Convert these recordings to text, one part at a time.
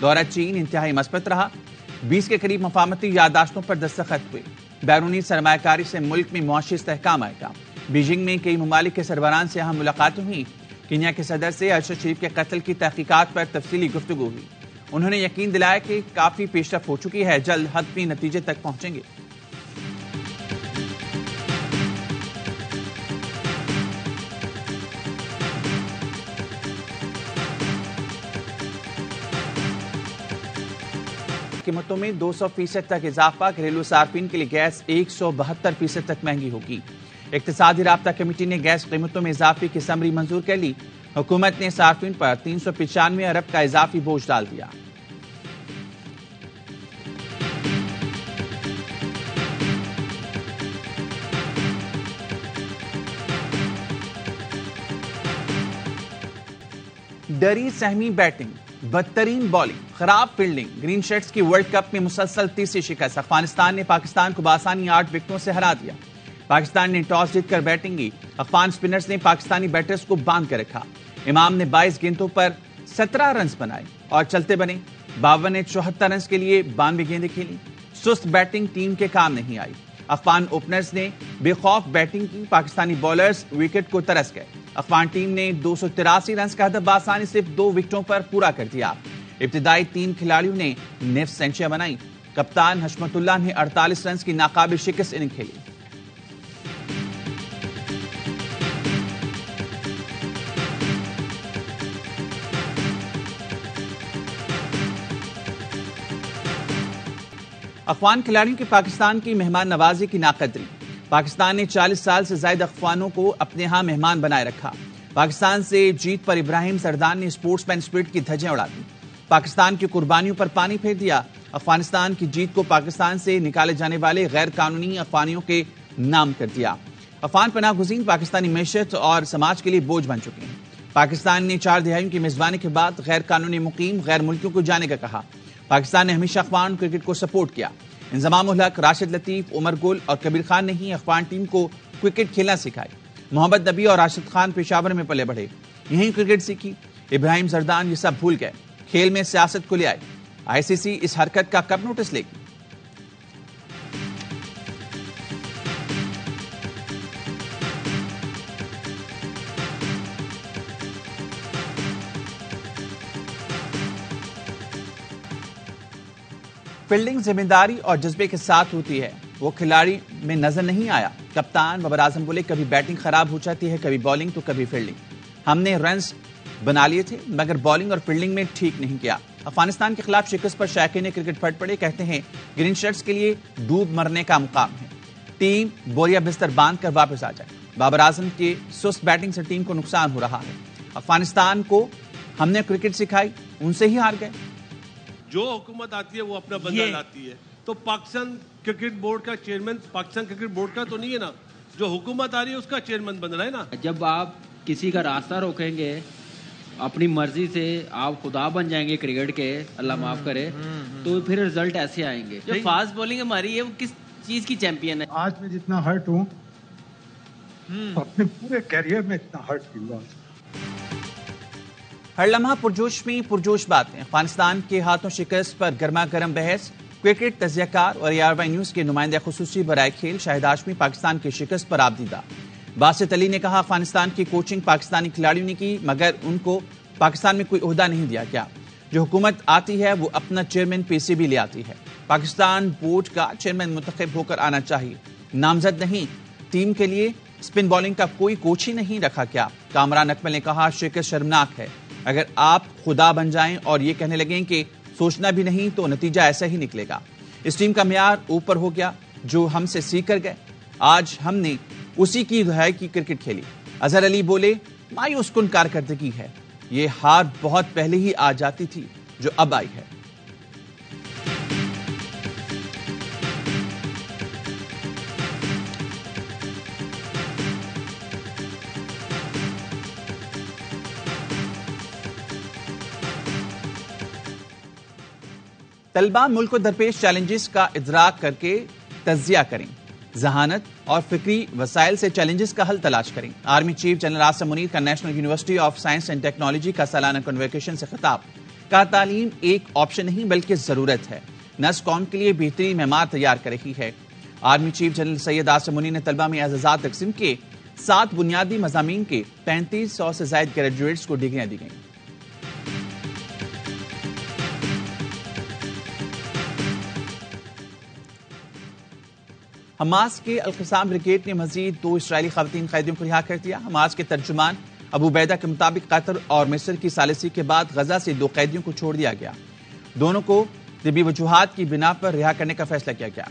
دورہ چین انتہائی مثبت رہا، 20 کے قریب مفاہمتی یادداشتوں پر دستخط ہوئے۔ بیرونی سرمایہ کاری سے ملک میں معاشی استحکام آئے گا۔ بیجنگ میں کئی ممالک کے سربراہان سے اہم ملاقاتیں ہوئیں۔ کینیا کے صدر سے ارشد شریف کے قتل کی تحقیقات پر تفصیلی گفتگو ہوئی۔ انہوں نے یقین دلایا کہ کافی پیش رفت ہو چکی ہے، جلد حتمی نتیجے تک پہنچیں گے۔ قیمتوں میں 200% تک اضافہ، گھریلو صارفین کے لیے گیس 172% تک مہنگی ہوگی۔ اقتصادی رابطہ کمیٹی نے گیس قیمتوں میں اضافے کی سمری منظور کر لی۔ حکومت نے صارفین پر 395 ارب کا اضافی بوجھ ڈال دیا۔ ڈری سہمی بیٹنگ، بدترین بالنگ، خراب فیلڈنگ، گرین شرٹس کی ورلڈ کپ میں مسلسل تیسری شکست۔ افغانستان نے پاکستان کو بآسانی 8 وکٹوں سے ہرا دیا۔ پاکستان نے ٹاس جیت کر بیٹنگ کی۔ افغان سپنرز نے پاکستانی بیٹرز کو باندھ کر رکھا۔ امام نے 22 گیندوں پر 17 رنز بنائے اور چلتے بنے۔ بابر نے 74 رنز کے لیے 92 گیندیں کھیلی۔ سست بیٹنگ ٹیم کے کام نہیں آئی۔ افغان اوپنرز نے بے خوف بیٹنگ کی، پاکستانی بالرز وکٹ کو ترس گئے۔ افغان ٹیم نے 283 رنز کا ہدف بآسانی صرف 2 وکٹوں پر پورا کر دیا۔ ابتدائی 3 کھلاڑیوں نے نصف سینچریاں بنائی۔ کپتان حشمت اللہ نے 48 رنز کی ناقابل شکست اننگ کھیلی۔ افغان کھلاڑیوں کی پاکستان کی مہمان نوازی کی ناقدری۔ پاکستان نے 40 سال سے زائد افغانوں کو اپنے ہاں مہمان بنائے رکھا۔ پاکستان سے جیت پر ابراہیم زردان نے سپورٹس مین اسپرٹ کی دھجیں اڑا دی۔ پاکستان کی قربانیوں پر پانی پھیر دیا۔ افغانستان کی جیت کو پاکستان سے نکالے جانے والے غیر قانونی افغانیوں کے نام کر دیا۔ افغان پناہ گزین پاکستانی معیشت اور سماج کے لیے بوجھ بن چکے ہیں۔ پاکستان نے 4 دہائیوں کی میزبانی کے بعد غیر قانونی مقیم غیر ملکیوں کو جانے کا کہا۔ پاکستان نے ہمیشہ افغان کرکٹ کو سپورٹ کیا۔ انضمام الحق، راشد لطیف، عمر گل اور کبیر خان نے ہی افغان ٹیم کو کرکٹ کھیلنا سکھائی۔ محمد نبی اور راشد خان پشاور میں پلے بڑھے، یہیں کرکٹ سیکھی۔ ابراہیم زردان یہ سب بھول گئے، کھیل میں سیاست کو لے آئے۔ آئی سی سی اس حرکت کا کب نوٹس لے گی؟ فیلڈنگ ذمہ داری اور جذبے کے ساتھ ہوتی ہے، وہ کھلاڑی میں نظر نہیں آیا۔ کپتان بابر اعظم بولے، کبھی بیٹنگ خراب ہو جاتی ہے، کبھی بالنگ تو کبھی فیلڈنگ۔ ہم نے رنز بنا لیے تھے مگر بالنگ اور فیلڈنگ میں ٹھیک نہیں کیا۔ افغانستان کے خلاف شکست پر شائقین کرکٹ پھٹ پڑے، کہتے ہیں گرین شرٹس کے لیے ڈوب مرنے کا مقام ہے، ٹیم بوریا بستر باندھ کر واپس آ جائے۔ بابر اعظم کے سست بیٹنگ سے ٹیم کو نقصان ہو رہا ہے۔ افغانستان کو ہم نے کرکٹ سکھائی، ان سے ہی ہار گئے۔ جو حکومت آتی ہے وہ اپنا بندہ لاتی ہے، تو پاکستان کرکٹ بورڈ کا چیئرمین پاکستان کرکٹ بورڈ کا تو نہیں ہے نا، جو حکومت آ رہی ہے اس کا چیئرمین بن رہا ہے نا۔ جب آپ کسی کا راستہ روکیں گے اپنی مرضی سے، آپ خدا بن جائیں گے کرکٹ کے، اللہ معاف کرے، تو پھر رزلٹ ایسے آئیں گے۔ جو فاسٹ بولنگ ہماری ہے وہ کس چیز کی چیمپئن ہے؟ آج میں جتنا ہرٹ ہوں اپنے پورے کیریئر میں اتنا ہرٹ فیل ہوا۔ ہر لمحہ پرجوش میں پرجوش باتیں، افغانستان کے ہاتھوں شکست پر گرما گرم بحث۔ کرکٹ تجزیہ کار اور ARY نیوز کے نمائندہ خصوصی برائے کھیل شاہد ہاشمی پاکستان کی شکست پر آبدیدہ۔ باسط علی نے کہا، افغانستان کی کوچنگ پاکستانی کھلاڑیوں نے کی مگر ان کو پاکستان میں کوئی عہدہ نہیں دیا گیا۔ جو حکومت آتی ہے وہ اپنا چیئرمین PCB لے آتی ہے۔ پاکستان بورڈ کا چیئرمین منتخب ہو کر آنا چاہیے، نامزد نہیں۔ ٹیم کے لیے اسپن بالنگ کا کوئی کوچ ہی نہیں رکھا کیا؟ کامران اکمل نے کہا، شکست شرمناک ہے۔ اگر آپ خدا بن جائیں اور یہ کہنے لگیں کہ سوچنا بھی نہیں تو نتیجہ ایسا ہی نکلے گا۔ اس ٹیم کا معیار اوپر ہو گیا جو ہم سے سیکھ کر گئے، آج ہم نے اسی کی دہائی کی کرکٹ کھیلی۔ اظہر علی بولے، مایوس کن کارکردگی ہے، یہ ہار بہت پہلے ہی آ جاتی تھی جو اب آئی ہے۔ طلبہ ملک کو درپیش چیلنجز کا ادراک کر کے تجزیہ کریں، ذہانت اور فکری وسائل سے چیلنجز کا حل تلاش کریں۔ Army chief general Asim Munir کا national university of science and technology کا سالانہ کنووکیشن سے خطاب۔ کہا تعلیم ایک آپشن نہیں بلکہ ضرورت ہے، نسل قوم کے لیے بہترین معمار تیار کر رہی ہے۔ Army chief general Syed Asim منی نے طلبہ میں اعزازات تقسیم کیے، 7 بنیادی مضامین کے 3500 سے زائد گریجویٹس کو ڈگریاں دی گئیں۔ حماس کے القسام بریگیڈ نے مزید 2 اسرائیلی خواتین قیدیوں کو رہا کر دیا۔ حماس کے ترجمان ابو عبیدہ کے مطابق قطر اور مصر کی ثالثی کے بعد غزہ سے 2 قیدیوں کو چھوڑ دیا گیا، دونوں کو طبی وجوہات کی بنا پر رہا کرنے کا فیصلہ کیا گیا۔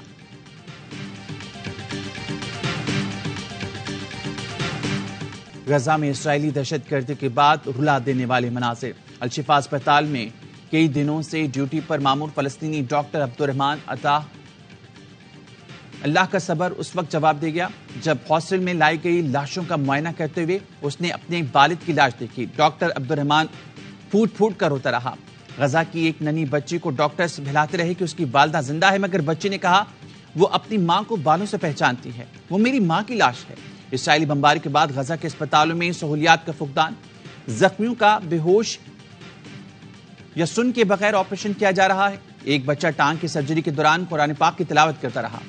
غزہ میں اسرائیلی دہشت گردی کے بعد رلا دینے والے مناظر۔ الشفا اسپتال میں کئی دنوں سے ڈیوٹی پر مامور فلسطینی ڈاکٹر عبدالرحمان عطا اللہ کا صبر اس وقت جواب دے گیا جب ہاسٹل میں لائی گئی لاشوں کا معائنہ کرتے ہوئے اس نے اپنے والد کی لاش دیکھی۔ ڈاکٹر عبدالرحمان پھوٹ پھوٹ کر روتا رہا۔ غزہ کی ایک ننھی بچی کو ڈاکٹرز بہلاتے رہے کہ اس کی والدہ زندہ ہے، مگر بچی نے کہا وہ اپنی ماں کو بالوں سے پہچانتی ہے، وہ میری ماں کی لاش ہے۔ اسرائیلی بمباری کے بعد غزہ کے اسپتالوں میں سہولیات کا فقدان، زخمیوں کا بے ہوش یا سن کے بغیر آپریشن کیا جا رہا ہے۔ ایک بچہ ٹانگ کی سرجری کے دوران قرآن پاک کی تلاوت کرتا رہا۔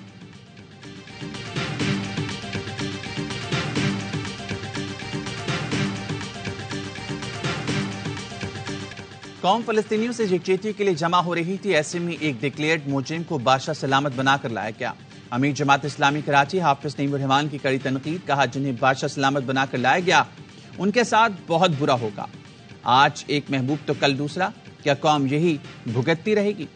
قوم فلسطینیوں سے یکجہتی کے لیے جمع ہو رہی تھی، ایسے میں ایک ڈکلیئرڈ مجرم کو بادشاہ سلامت بنا کر لایا گیا۔ امیر جماعت اسلامی کراچی حافظ نعیم الرحمان کی کڑی تنقید، کہا جنہیں بادشاہ سلامت بنا کر لایا گیا ان کے ساتھ بہت برا ہوگا۔ آج ایک محبوب تو کل دوسرا، کیا قوم یہی بھگتتی رہے گی؟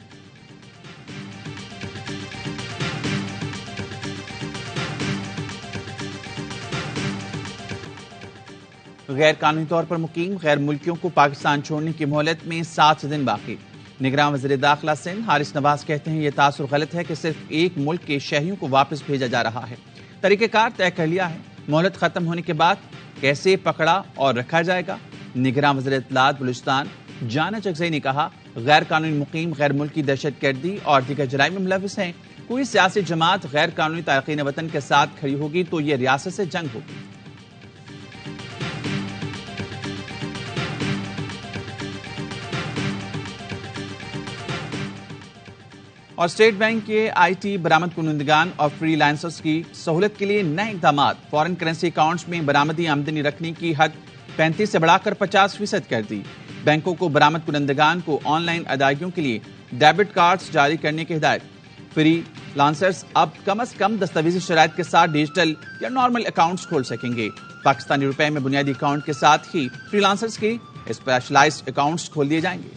غیر قانونی طور پر مقیم غیر ملکیوں کو پاکستان چھوڑنے کی مہلت میں 7 دن باقی۔ نگراں وزیر داخلہ سندھ حارث نواز کہتے ہیں یہ تاثر غلط ہے کہ صرف ایک ملک کے شہریوں کو واپس بھیجا جا رہا ہے، طریقہ کار طے کر لیا ہے، مہلت ختم ہونے کے بعد کیسے پکڑا اور رکھا جائے گا۔ نگراں وزیر اطلاعات بلوچستان جانا چکزئی نے کہا غیر قانونی مقیم غیر ملکی دہشت گردی اور دیگر جرائم میں ملوث ہیں، کوئی سیاسی جماعت غیر قانونی تارکین وطن کے ساتھ کھڑی ہوگی تو یہ ریاست سے جنگ ہوگی۔ اور اسٹیٹ بینک کے آئی ٹی برآمد کنندگان اور فری لانسرز کی سہولت کے لیے نئے اقدامات، فارن کرنسی اکاؤنٹس میں برآمدی آمدنی رکھنے کی حد 35 سے بڑھا کر 50% کر دی۔ بینکوں کو برآمد کنندگان کو آن لائن ادائیگیوں کے لیے ڈیبٹ کارڈز جاری کرنے کی ہدایت۔ فری لانسرز اب کم از کم دستاویزی شرائط کے ساتھ ڈیجیٹل یا نارمل اکاؤنٹس کھول سکیں گے۔ پاکستانی روپے میں بنیادی اکاؤنٹ کے ساتھ ہی فری لانسرز کے اسپیشلائزڈ اکاؤنٹس کھول دیے جائیں گے۔